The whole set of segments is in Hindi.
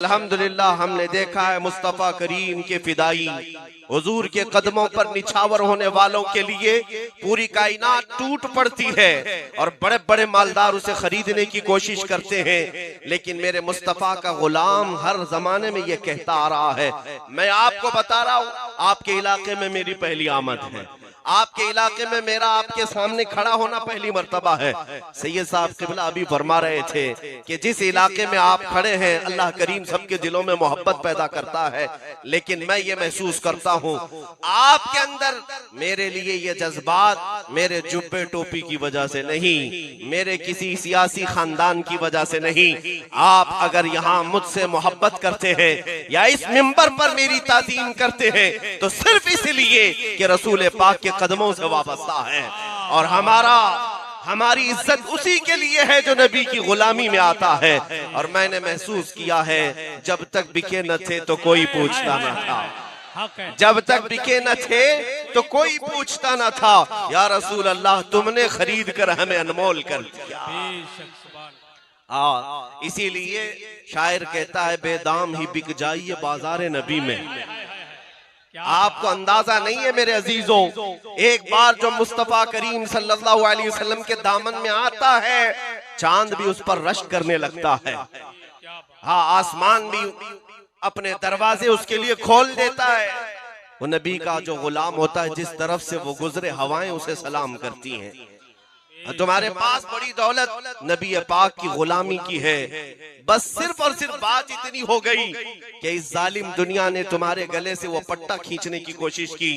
अल्हम्दुलिल्लाह हमने देखा है मुस्तफ़ा करीम के फिदाई हुजूर के कदमों पर निछावर होने वालों के लिए पूरी कायनात टूट पड़ती है और बड़े बड़े मालदार उसे खरीदने की कोशिश करते हैं। लेकिन मेरे मुस्तफ़ा का गुलाम हर जमाने में ये कहता आ रहा है, मैं आपको बता रहा हूँ, आपके इलाके में मेरी पहली आमद है, आपके इलाके में मेरा आपके सामने खड़ा होना पहली मर्तबा है। सैयद साहब क़िबला अभी फरमा रहे थे कि जिस इलाके में आप खड़े हैं अल्लाह करीम सबके दिलों में मोहब्बत पैदा करता है, लेकिन मैं ये महसूस करता हूँ आपके अंदर मेरे लिए ये जज्बात मेरे जुब्बे टोपी की वजह से नहीं, मेरे किसी सियासी खानदान की वजह से नहीं। आप अगर यहाँ मुझसे मोहब्बत करते हैं या इस मिंबर पर मेरी ताज़ीम करते हैं तो सिर्फ इसलिए कि रसूल पाक के कदमों से वाबस्ता है और हमारी इज्जत उसी के लिए है जो नबी की गुलामी में आता है। और मैंने महसूस किया है जब तक बिके न थे तो कोई पूछता न था, जब तक बिके न थे तो कोई पूछता न था, या रसूल अल्लाह तुमने खरीद कर हमें अनमोल कर दिया। इसीलिए शायर कहता है बेदाम ही बिक जाइए बाजारे नबी में। आपको अंदाजा नहीं है मेरे अजीजों, एक बार जो मुस्तफा करीम सल्लल्लाहु अलैहि वसल्लम के दामन में आता है चांद भी उस पर रश्क करने लगता है। हाँ, आसमान भी अपने दरवाजे उसके लिए खोल देता है। वो नबी का जो गुलाम होता है जिस तरफ से वो गुजरे हवाएं उसे सलाम करती हैं। तुम्हारे पास बड़ी दौलत नबी पाक की गुलामी की है, बस सिर्फ और सिर्फ बात इतनी हो गई कि इस जालिम दुनिया ने तुम्हारे गले से वो पट्टा खींचने की कोशिश की,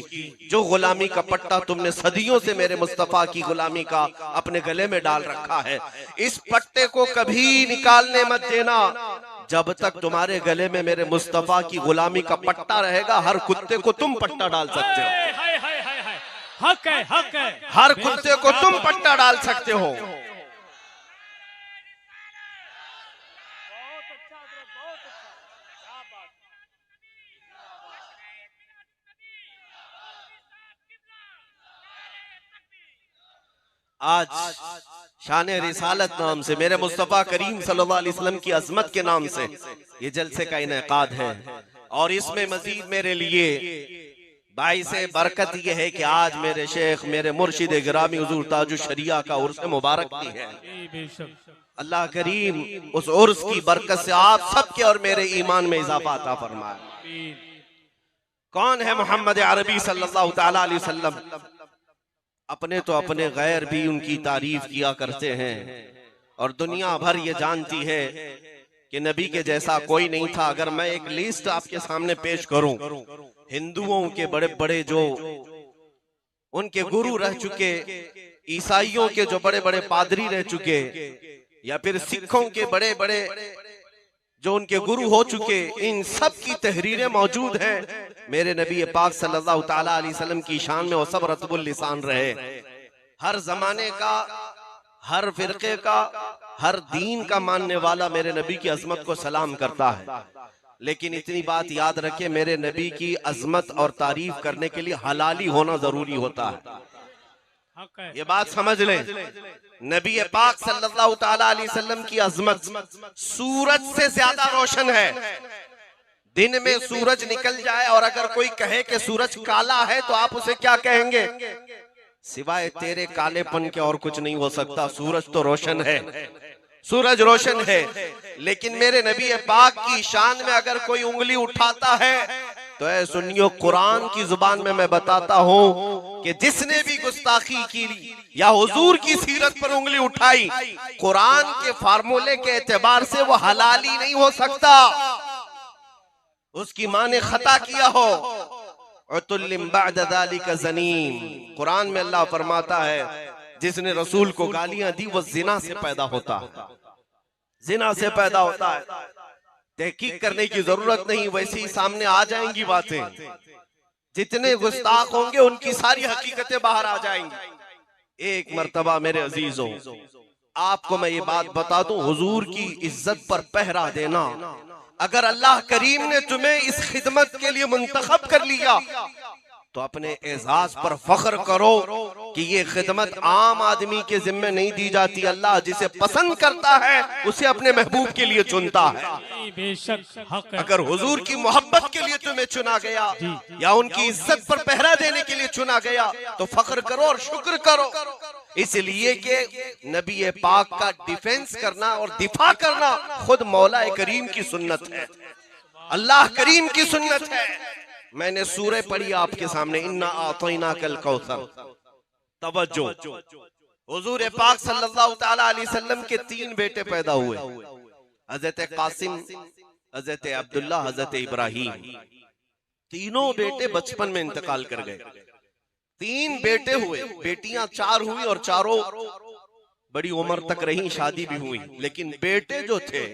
जो गुलामी का पट्टा तुमने सदियों से मेरे मुस्तफा की गुलामी का अपने गले में डाल रखा है। इस पट्टे को कभी निकालने मत देना, जब तक तुम्हारे गले में मेरे मुस्तफा की गुलामी का पट्टा रहेगा हर कुत्ते को तुम पट्टा डाल सकते हो, हक है, हक है। हर कुत्ते को तुम पट्टा डाल सकते हो। आज शान रिसालत नाम से मेरे मुस्तफा करीम सल्लल्लाहु अलैहि वसल्लम की अजमत के नाम से ये जलसे का इनेकाद है और इसमें मजीद मेरे लिए बाइसे बरकत यह है कि आज मेरे शेख मेरे मुर्शिद गिरामी हुजूर ताजुश शरिया का उर्स मुबारक भी है। अल्लाह करीम उस उर्स की बरकत से आप सबके और मेरे ईमान में इजाफा अता फरमाए। कौन है मोहम्मद अरबी सल्लल्लाहु तआला अलैहि वसल्लम? अपने तो अपने गैर भी उनकी तारीफ किया करते हैं और दुनिया भर ये जानती है कि नबी के जैसा कोई नहीं था। अगर मैं एक लिस्ट आपके सामने पेश करूं हिंदुओं के बड़े बड़े जो उनके गुरु रह चुके, ईसाइयों के जो बड़े बड़े पादरी रह चुके, या फिर सिखों के बड़े बड़े जो उनके गुरु हो चुके, इन सब की तहरीरें मौजूद हैं। मेरे नबी पाक सल्लल्लाहु तआला अलैहि वसल्लम की शान में वो सब रतबुल लिसान रहे। हर जमाने का, हर फिरके का, हर दीन का मानने वाला मेरे नबी की अजमत को सलाम करता है। लेकिन इतनी बात याद रखे, मेरे नबी की अजमत और तारीफ करने के लिए हलाली होना जरूरी होता है। ये बात समझ लें, नबी पाक सल्लल्लाहु तआला अलैहि वसल्लम की अजमत सूरज से ज्यादा रोशन है। दिन में सूरज निकल जाए और अगर कोई कहे कि सूरज काला है तो आप उसे क्या कहेंगे? सिवाय तेरे कालेपन के और कुछ नहीं हो सकता। सूरज तो रोशन है, सूरज रोशन है। लेकिन मेरे नबी पाक की शान में अगर कोई उंगली उठाता है तो ऐ सुनियो, कुरान की जुबान में मैं बताता हूँ कि जिसने भी गुस्ताखी की या हुजूर की सीरत पर उंगली उठाई, कुरान के फार्मूले के एतबार से वो हलाली नहीं हो सकता। उसकी माँ ने खता किया हो, कुरान में अल्लाह फरमाता है जिसने रसूल को गालियां दी वो जिना से पैदा होता है, जिना से पैदा होता है। तहकीक करने की जरूरत नहीं, वैसे ही सामने आ जाएंगी बातें। जितने गुस्ताख होंगे उनकी सारी हकीकतें बाहर आ जाएंगी। एक मर्तबा मेरे अजीजों आपको मैं ये बात बता दूं, हुजूर की इज्जत पर पहरा देना, अगर अल्लाह करीम ने तुम्हें इस खिदमत के लिए मुंतखब कर लिया तो अपने एजाज पर फख्र करो कि ये खिदमत आम आदमी के जिम्मे नहीं दी जाती। अल्लाह जिसे पसंद करता है उसे अपने महबूब के लिए चुनता है। बेशक हक है। अगर हुजूर की मोहब्बत के लिए तुम्हें चुना गया या उनकी इज्जत पर पहरा देने के लिए चुना गया तो फख्र करो और शुक्र करो। इसलिए कि नबी पाक का डिफेंस करना और दिफा करना खुद मौला करीम की सुन्नत है, अल्लाह करीम की सुन्नत है। मैंने सूरह पढ़ी आपके सामने, इन्ना आतैना कल कौसर। तवज्जो, हुजूर पाक सल्लल्लाहु तआला अलैहि वसल्लम के 3 बेटे पैदा हुए, हजरत कासिम, हजरत अब्दुल्ला, हजरत इब्राहिम। तीनों बेटे बचपन में इंतकाल कर गए। 3 बेटे हुए, बेटियां 4 हुई और चारों बड़ी उम्र तक रही, शादी भी हुई। लेकिन बेटे जो थे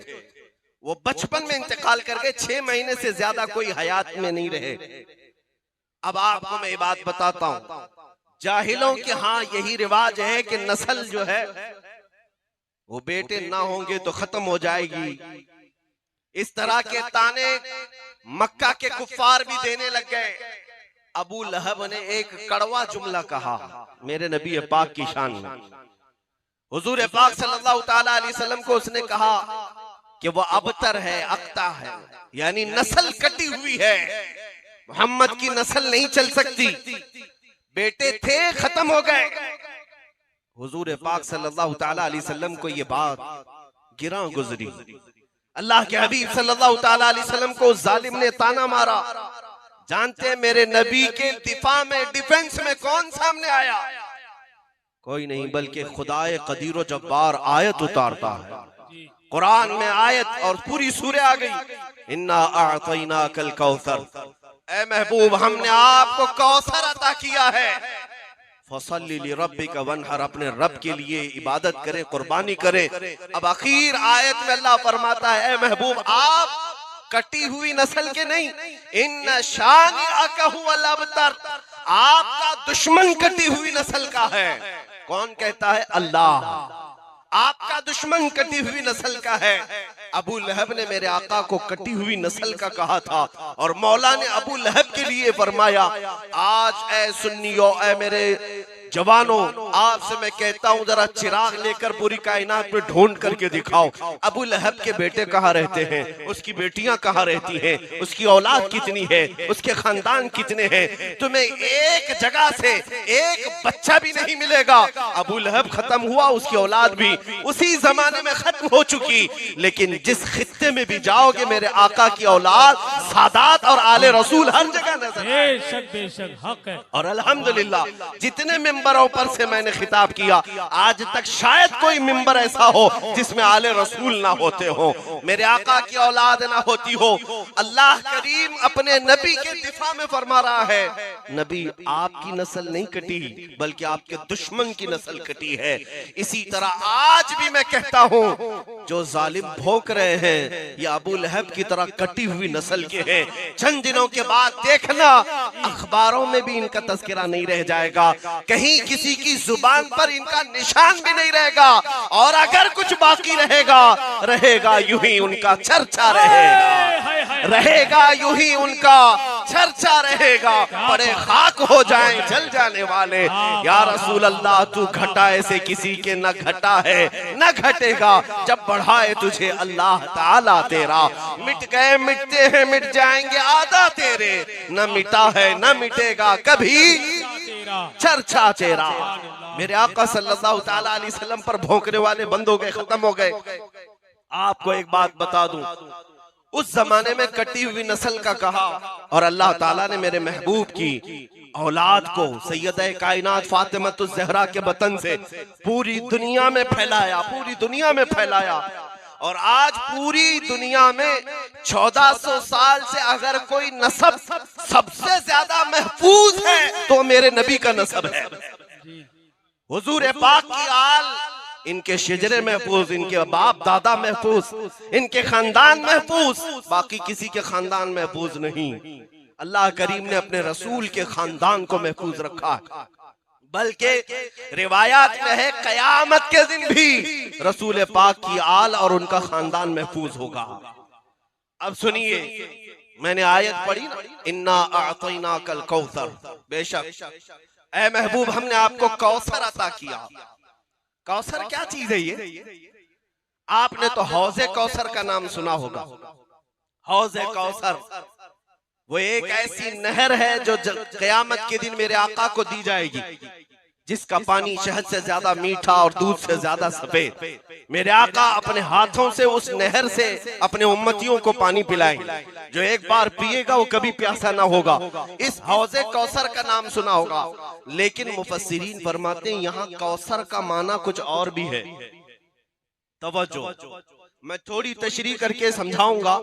वो बचपन में इंतकाल कर गए, 6 महीने से ज्यादा कोई हयात में नहीं रहे। अब आपको मैं ये बात बताता हूं, जाहिलों के हाँ यही रिवाज है कि नस्ल जो है वो बेटे ना होंगे तो खत्म हो जाएगी। इस तरह के ताने मक्का के कुफ्फार भी देने लग गए। अबू लहब ने एक कड़वा जुमला कहा मेरे नबी पाक की शान में। हुजूर पाक सल्लल्लाहु तआला अलैहि वसल्लम को उसने कहा कि वो अबतर है, अक्ता है, यानी नस्ल कटी हुई है, मोहम्मद की नस्ल नहीं चल सकती। बेटे थे खत्म हो गए। हुजूर पाक सल्लल्लाहु तआला अलैहि वसल्लम को ये बात गिरा गुजरी। अल्लाह के हबीब सल्लल्लाहु तआला अलैहि वसल्लम को जालिम ने ताना मारा। जानते हैं मेरे नबी के दिफा में, डिफेंस में कौन सामने आया? कोई नहीं बल्कि खुदाए कदीर जब्बार आयत उतारता है। कुरान में आयत और पूरी सूरह आ गई, इन्ना आतैना कल कौसर। ए महबूब, हमने आपको कौसर अता किया है। फसल्ली लिरब्बिका वन्हर, अपने रब के लिए इबादत करें, कुर्बानी करें। अब आखिर आयत में अल्लाह फरमाता है, ए महबूब आप कटी हुई नस्ल के नहीं, इन शानिअका हुवल अबतर, आपका दुश्मन कटी हुई नस्ल का है। कौन कहता है? अल्लाह। आपका दुश्मन कटी हुई नस्ल का है। अबू लहब ने मेरे आका को कटी हुई नस्ल का कहा था और मौला ने अबू लहब के लिए फरमाया, आज ए सुन्नियों, ए मेरे जवानों, आपसे मैं कहता हूँ जरा चिराग लेकर पूरी कायनात में ढूंढ करके दिखाओ अबू लहब के बेटे कहाँ रहते हैं, उसकी बेटियां कहाँ रहती हैं, उसकी औलाद कितनी है, उसके खानदान कितने हैं। तुम्हें एक जगह से एक बच्चा भी नहीं मिलेगा। अबू लहब खत्म हुआ, उसकी औलाद भी उसी जमाने में खत्म हो चुकी। लेकिन जिस खित्ते में भी जाओगे मेरे आका की औलाद, सादात और आले रसूल हर जगह नजर। बेशक हक है। और अल्हम्दुलिल्लाह जितने मिंबरों पर से मैंने खिताब किया, आज तक शायद कोई मिंबर ऐसा हो जिसमें आले रसूल ना होते हो, मेरे आका की औलाद ना होती हो। अल्लाह करीम अपने नबी के दिफा में फरमा रहा है, नबी आपकी नस्ल नहीं कटी बल्कि आपके दुश्मन की नस्ल कटी है। इसी तरह आज भी मैं कहता हूँ जो जालिम भोंक रहे हैं ये अबू लहब की तरह कटी हुई नस्ल के हैं। चंद दिनों के बाद देखना अखबारों में भी इनका तस्करा नहीं रह जाएगा, कहीं किसी की जुबान पर इनका निशान भी नहीं रहेगा। और अगर कुछ बाकी रहेगा यूं ही उनका चर्चा रहेगा यूं ही उनका चर्चा रहेगा। बड़े खाक हो जाएं जल जाने वाले। या रसूल अल्लाह, तू घटाए से किसी के न घटा है न घटेगा, जब बढ़ाए तुझे अल्लाह ताला तेरा। मिट गए मिटते हैं मिट जाएंगे आदा तेरे, न मिटा है न मिटेगा कभी चर्चा तेरा। मेरे आका सल्लल्लाहु ताला अलैहि वसल्लम पर भौंकने वाले बंद हो गए, खत्म हो गए। आपको एक बात बता दूं, उस जमाने में कटी हुई नस्ल का कहा और अल्लाह ताला ने मेरे महबूब की औलाद को सैयदा कायनात फातिमातुज़ ज़हरा के बतन से पूरी दुनिया में फैलाया, पूरी दुनिया में फैलाया। और आज पूरी दुनिया में 1400 साल से अगर कोई नस्ब सबसे ज्यादा महफूज है तो मेरे नबी का नस्ब है। हुजूर पाक की आल, इनके शिजरे महफूज, इनके बाप दादा महफूज, इनके खानदान महफूज, बाकी किसी के खानदान महफूज नहीं। अल्लाह करीम ने अपने रसूल के खानदान को महफूज रखा है। बल्कि रिवायात में है कयामत के दिन भी रसूल पाक की आल और उनका खानदान महफूज होगा। अब सुनिए, मैंने आयत पढ़ी ना, इन्ना आतैना कल कौसर, बेशक ऐ महबूब हमने आपको कौसर अता किया। कौसर क्या चीज है ये? आपने तो हौज़े कौसर का नाम सुना होगा। हौज़े कौसर वो एक ऐसी नहर है जो क़यामत के दिन मेरे आका को दी जाएगी, जिसका पानी शहद से ज्यादा मीठा और दूध से ज्यादा सफेद। मेरे आका अपने हाथों से उस नहर से अपने उम्मतियों को पानी पिलाएंगे। जो एक बार पिएगा वो कभी प्यासा ना होगा। इस हौज़े कौसर का नाम सुना होगा, लेकिन मुफस्सिरीन फरमाते हैं यहाँ कौसर का माना कुछ और भी है। तवज्जो, मैं थोड़ी तशरीह करके समझाऊंगा,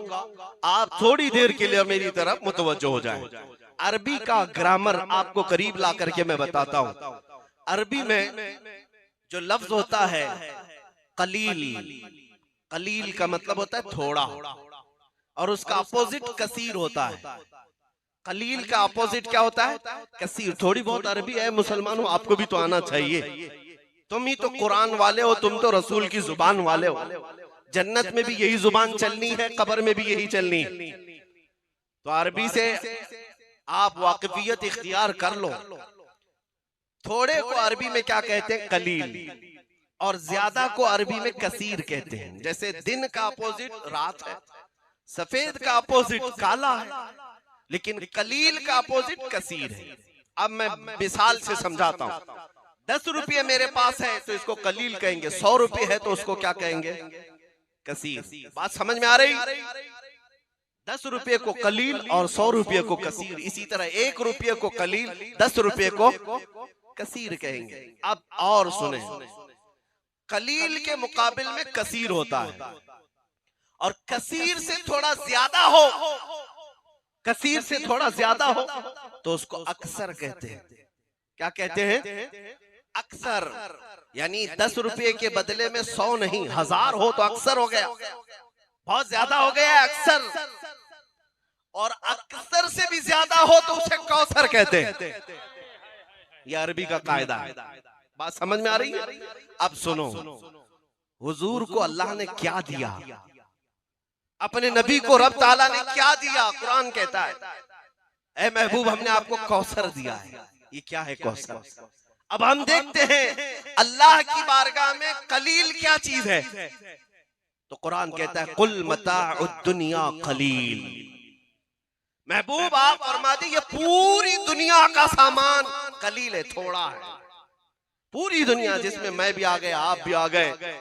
आप थोड़ी देर के लिए मेरी तरफ मुतवज्जो हो जाएं। अरबी का ग्रामर आपको करीब ला करके मैं बताता हूँ। अरबी में जो लफ्ज होता है कलील, कलील का मतलब होता है थोड़ा, और उसका अपोजिट कसीर होता है। कलील का अपोजिट क्या होता है? कसीर। थोड़ी बहुत अरबी है मुसलमानों, आपको भी तो आना चाहिए। तुम ही तो कुरान वाले हो, तुम तो रसूल की जुबान वाले हो। जन्नत में भी यही जुबान चलनी है, कब्र में भी यही चलनी है। तो अरबी से आप वाकिफियत इख्तियार कर लो। थोड़े को अरबी में क्या कहते हैं? कलील। और ज्यादा को अरबी में कसीर कहते हैं। जैसे दिन का अपोजिट रात है, सफेद का अपोजिट काला है, लेकिन कलील का अपोजिट कसीर है। अब मैं मिसाल से समझाता हूँ। 10 रुपये मेरे पास है तो इसको कलील कहेंगे, 100 रुपये है तो उसको क्या कहेंगे? कसीर। बात समझ में आ रही? 10 रुपये को कलील और 100 रुपये को कसीर। इसी तरह 1 रुपये को कलील, 10 रुपये को कसीर कहेंगे। अब और सुने, कलील के मुकाबिल में कसीर होता है, और कसीर से थोड़ा ज्यादा हो, कसीर से थोड़ा ज्यादा हो तो उसको अक्सर कहते हैं। क्या कहते हैं? अक्सर। यानी 10 रुपये के बदले में 100 नहीं 1000 हो तो अक्सर हो गया, बहुत ज्यादा हो गया अक्सर। और अक्सर से भी ज्यादा हो तो उसे कौसर कहते हैं। यह अरबी का कायदा है। बात समझ में आ रही है? अब सुनो, हुजूर को अल्लाह ने क्या दिया, अपने नबी को रब ताला ने क्या दिया? कुरान कहता है ऐ महबूब हमने आपको कौसर दिया है। ये क्या है कौसर? अब हम देखते हैं अल्लाह की बारगाह में कलील क्या चीज है। तो कुरान कहता है कुल मताउद दुनिया कलील। महबूब आप फरमा दी ये पूरी दुनिया का सामान कलील है, थोड़ा है। पूरी दुनिया जिसमें मैं भी आ गया, आप भी आ गए,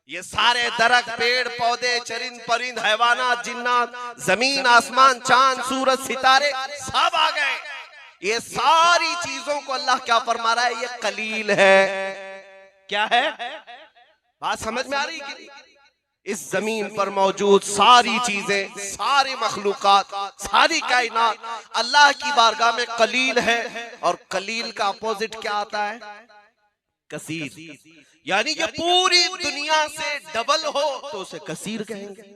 ये सारे दरख्त, पेड़ पौधे, चरिंद परिंद, हैवानात, जिन्नात, जमीन आसमान, चांद सूरज सितारे सब आ गए। ये सारी चीजों को अल्लाह क्या फरमा रहा है? ये कलील है। क्या है? बात समझ में आ रही है? इस जमीन पर मौजूद सारी चीजें, सारी मखलूकात, सारी कायनात अल्लाह की बारगाह में कलील है। और कलील का अपोजिट क्या आता है? कसीर। यानी कि पूरी दुनिया से डबल हो तो उसे कसीर कहेंगे,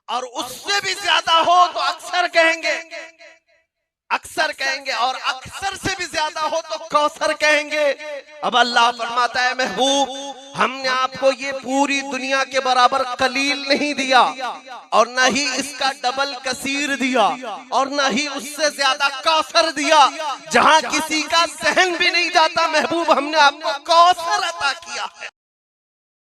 और उससे भी ज्यादा हो तो अक्सर कहेंगे, अक्सर कहेंगे, और अक्सर से भी ज्यादा हो तो कौसर कहेंगे। अब अल्लाह फरमाता है महबूब हमने आपको ये पूरी दुनिया के बराबर कलील नहीं दिया, और न ही इसका डबल कसीर दिया, और न ही उससे ज्यादा कौसर दिया। जहां किसी का सहन भी नहीं जाता महबूब हमने आपको कौसर अता किया है।